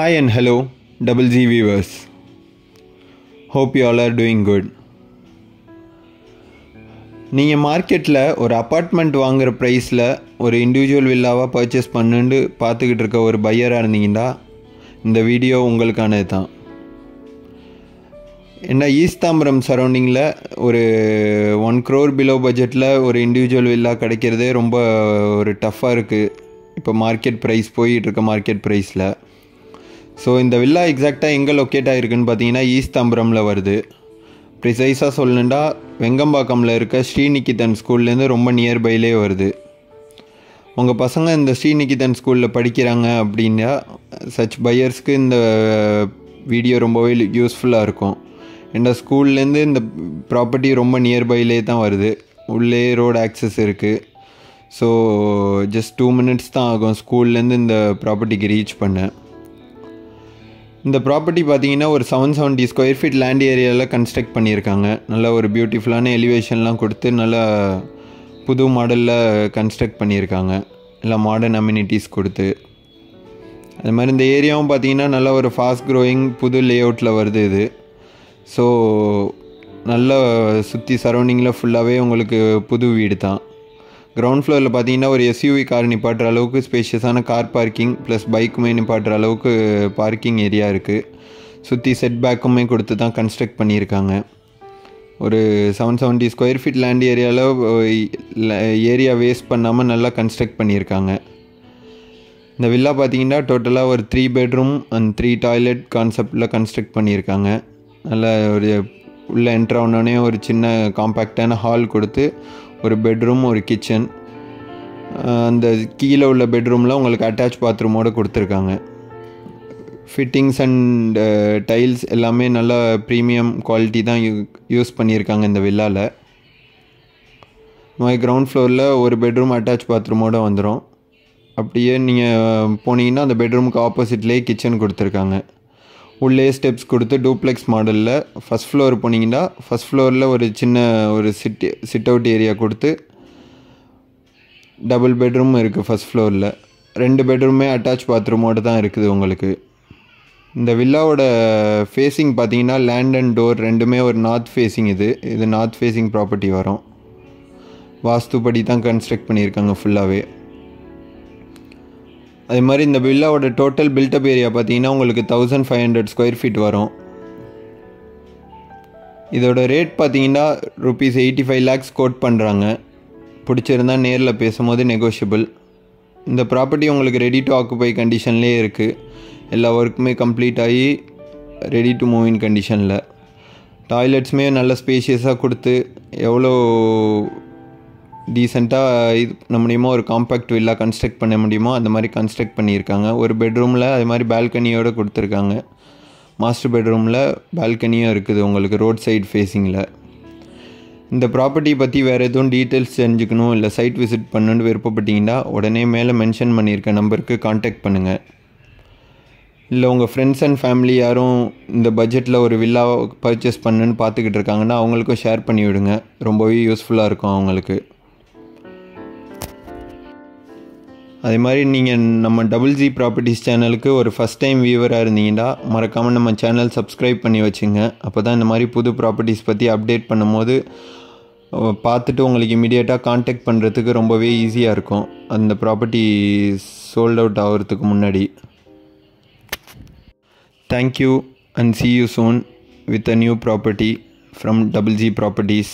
Hi and hello, Double G viewers. Hope you all are doing good. நீங்கள் மார்க்கெட்டில் ஒரு apartment வாங்குகிற ப்ரைஸில் ஒரு இண்டிவிஜுவல் வில்லாவாக பர்ச்சேஸ் பண்ணுன்னு பார்த்துக்கிட்டு இருக்க ஒரு பையராக இருந்தீங்கன்னா இந்த வீடியோ உங்களுக்கானது தான். ஏன்னா ஈஸ்ட் தாம்பரம் சரௌண்டிங்கில் ஒரு 1 crore பிலோ பட்ஜெட்டில் ஒரு இண்டிவிஜுவல் வில்லா கிடைக்கிறதே ரொம்ப ஒரு டஃப்பாக இருக்குது இப்போ மார்க்கெட் ப்ரைஸ் போயிட்டுருக்க மார்க்கெட் ப்ரைஸில். ஸோ இந்த வில்லா எக்ஸாக்டாக எங்கே லொக்கேட் ஆகிருக்குன்னு பார்த்தீங்கன்னா ஈஸ்ட் தாம்பரமில் வருது. ப்ரிசைஸாக சொல்லணுன்னா வெங்கம்பாக்கமில் இருக்க ஸ்ரீநிகிதன் ஸ்கூல்லேருந்து ரொம்ப நியர்பைலே வருது. உங்கள் பசங்க இந்த ஸ்ரீநிகிதன் ஸ்கூலில் படிக்கிறாங்க அப்படின்னா சச் பையர்ஸ்க்கு இந்த வீடியோ ரொம்பவே யூஸ்ஃபுல்லாக இருக்கும். இந்த ஸ்கூல்லேருந்து இந்த ப்ராப்பர்ட்டி ரொம்ப நியர்பைலே தான் வருது. உள்ளே ரோடு ஆக்சஸ் இருக்குது. ஸோ ஜஸ்ட் 2 minutes தான் ஆகும் ஸ்கூல்லேருந்து இந்த ப்ராப்பர்ட்டிக்கு ரீச் பண்ண. இந்த ப்ராப்பர்ட்டி பார்த்தீங்கன்னா ஒரு 770 square feet லேண்ட் ஏரியாவில் கன்ஸ்ட்ரக்ட் பண்ணியிருக்காங்க. நல்ல ஒரு பியூட்டிஃபுல்லான எலிவேஷன்லாம் கொடுத்து நல்லா புது மாடலில் கன்ஸ்ட்ரக்ட் பண்ணியிருக்காங்க. எல்லாம் மாடர்ன் அம்யூனிட்டிஸ் கொடுத்து. அது மாதிரி இந்த ஏரியாவும் பார்த்தீங்கன்னா நல்ல ஒரு ஃபாஸ்ட் க்ரோயிங் புது லே அவுட்டில் வருது இது. ஸோ நல்ல சுற்றி சரௌண்டிங்கில் ஃபுல்லாகவே உங்களுக்கு புது வீடு தான். கிரவுண்ட் ஃப்ளோரில் பார்த்தீங்கன்னா ஒரு எஸ்யூவி கார் நிப்பாட்டுற அளவுக்கு ஸ்பேஷியஸான கார் பார்க்கிங் ப்ளஸ் பைக்குமே நிப்பாட்டுற அளவுக்கு பார்க்கிங் ஏரியா இருக்குது. சுற்றி செட் பேக்குமே கொடுத்து தான் கன்ஸ்ட்ரக்ட் பண்ணியிருக்காங்க. ஒரு 770 square feet லேண்ட் ஏரியாவில் ஏரியா வேஸ்ட் பண்ணாமல் நல்லா கன்ஸ்ட்ரக்ட் பண்ணியிருக்காங்க. இந்த வில்லா பார்த்தீங்கன்னா டோட்டலாக ஒரு 3 bedroom அண்ட் 3 toilet கான்செப்டில் கன்ஸ்ட்ரக்ட் பண்ணியிருக்காங்க. நல்லா ஒரு உள்ளே என்ட்ரு ஆனோடனே ஒரு சின்ன காம்பேக்டான ஹால் கொடுத்து ஒரு பெட்ரூம் ஒரு கிச்சன், அந்த கீழே உள்ள பெட்ரூமில் உங்களுக்கு அட்டாச் பாத்ரூமோடு கொடுத்துருக்காங்க. ஃபிட்டிங்ஸ் அண்ட் டைல்ஸ் எல்லாமே நல்லா ப்ரீமியம் குவாலிட்டி தான் யூஸ் பண்ணியிருக்காங்க இந்த வில்லாவில். மாதிரி கிரவுண்ட் ஃப்ளோரில் ஒரு பெட்ரூம் அட்டாச் பாத்ரூமோடு வந்துடும். அப்படியே நீங்கள் போனீங்கன்னா அந்த பெட்ரூமுக்கு ஆப்போசிட்லேயே கிச்சன் கொடுத்துருக்காங்க. உள்ளே ஸ்டெப்ஸ் கொடுத்து டூப்ளெக்ஸ் மாடலில் ஃபஸ்ட் ஃப்ளோர் போனீங்கன்னா ஃபஸ்ட் ஃப்ளோரில் ஒரு சின்ன ஒரு சிட் அவுட் ஏரியா கொடுத்து டபுள் பெட்ரூம் இருக்குது. ஃபஸ்ட் ஃப்ளோரில் 2 bedroom அட்டாச் பாத்ரூமோடு தான் இருக்குது உங்களுக்கு. இந்த வில்லாவோட ஃபேஸிங் பார்த்தீங்கன்னா லேண்ட் அண்ட் டோர் ரெண்டுமே ஒரு நார்த் ஃபேஸிங். இது நார்த் ஃபேஸிங் ப்ராப்பர்ட்டி வரும். வாஸ்துப்படி தான் கன்ஸ்ட்ரக்ட் பண்ணியிருக்காங்க ஃபுல்லாகவே. அதே மாதிரி இந்த வில்லாவோட டோட்டல் பில்டப் ஏரியா பார்த்தீங்கன்னா உங்களுக்கு 1500 square feet வரும். இதோட ரேட் பார்த்தீங்கன்னா ₹85 lakhs கோட் பண்ணுறாங்க. பிடிச்சிருந்தால் நேரில் பேசும்போது நெகோஷியபிள். இந்த ப்ராப்பர்ட்டி உங்களுக்கு ரெடி டு ஆக்குபை கண்டிஷன்லேயே இருக்குது. எல்லா ஒர்க்குமே கம்ப்ளீட் ஆகி ரெடி டு மூவ் இன் கண்டிஷனில். டாய்லெட்ஸுமே நல்ல ஸ்பேஷியஸாக கொடுத்து எவ்வளோ டீசெண்டாக இது பண்ண முடியுமோ ஒரு காம்பேக்ட் வில்லா கன்ஸ்ட்ரக்ட் பண்ண முடியுமோ அந்த மாதிரி கன்ஸ்ட்ரக்ட் பண்ணியிருக்காங்க. ஒரு பெட்ரூமில் அது மாதிரி பால்கனியோடு கொடுத்துருக்காங்க. மாஸ்டர் பெட்ரூமில் பால்கனியும் இருக்குது உங்களுக்கு ரோட் சைடு ஃபேஸிங்கில். இந்த ப்ராப்பர்ட்டி பற்றி வேறு எதுவும் டீட்டெயில்ஸ் தெரிஞ்சுக்கணும் இல்லை சைட் விசிட் பண்ணணுன்னு விருப்பப்பட்டீங்கன்னா உடனே மேலே மென்ஷன் பண்ணியிருக்க நம்பருக்கு கான்டாக்ட் பண்ணுங்கள். இல்லை உங்கள் ஃப்ரெண்ட்ஸ் அண்ட் ஃபேமிலி யாரும் இந்த பட்ஜெட்டில் ஒரு வில்லா பர்ச்சேஸ் பண்ணுன்னு பார்த்துக்கிட்டு இருக்காங்கன்னா அவங்களுக்கும் ஷேர் பண்ணி விடுங்க. ரொம்பவே யூஸ்ஃபுல்லாக இருக்கும் அவங்களுக்கு. அதே மாதிரி நீங்கள் நம்ம டபுள் ஜி ப்ராப்பர்ட்டிஸ் சேனலுக்கு ஒரு ஃபஸ்ட் டைம் வியூவராக இருந்தீங்கன்னா மறக்காமல் நம்ம சேனல் சப்ஸ்கிரைப் பண்ணி வச்சுங்க. அப்போ தான் இந்த மாதிரி புது ப்ராப்பர்ட்டிஸ் பற்றி அப்டேட் பண்ணும்போது பார்த்துட்டு உங்களுக்கு இமீடியட்டாக கான்டாக்ட் பண்ணுறதுக்கு ரொம்பவே ஈஸியாக இருக்கும் அந்த ப்ராப்பர்ட்டி சோல்ட் அவுட் ஆகிறதுக்கு முன்னாடி. Thank you and see you soon with a new property from Double G Properties.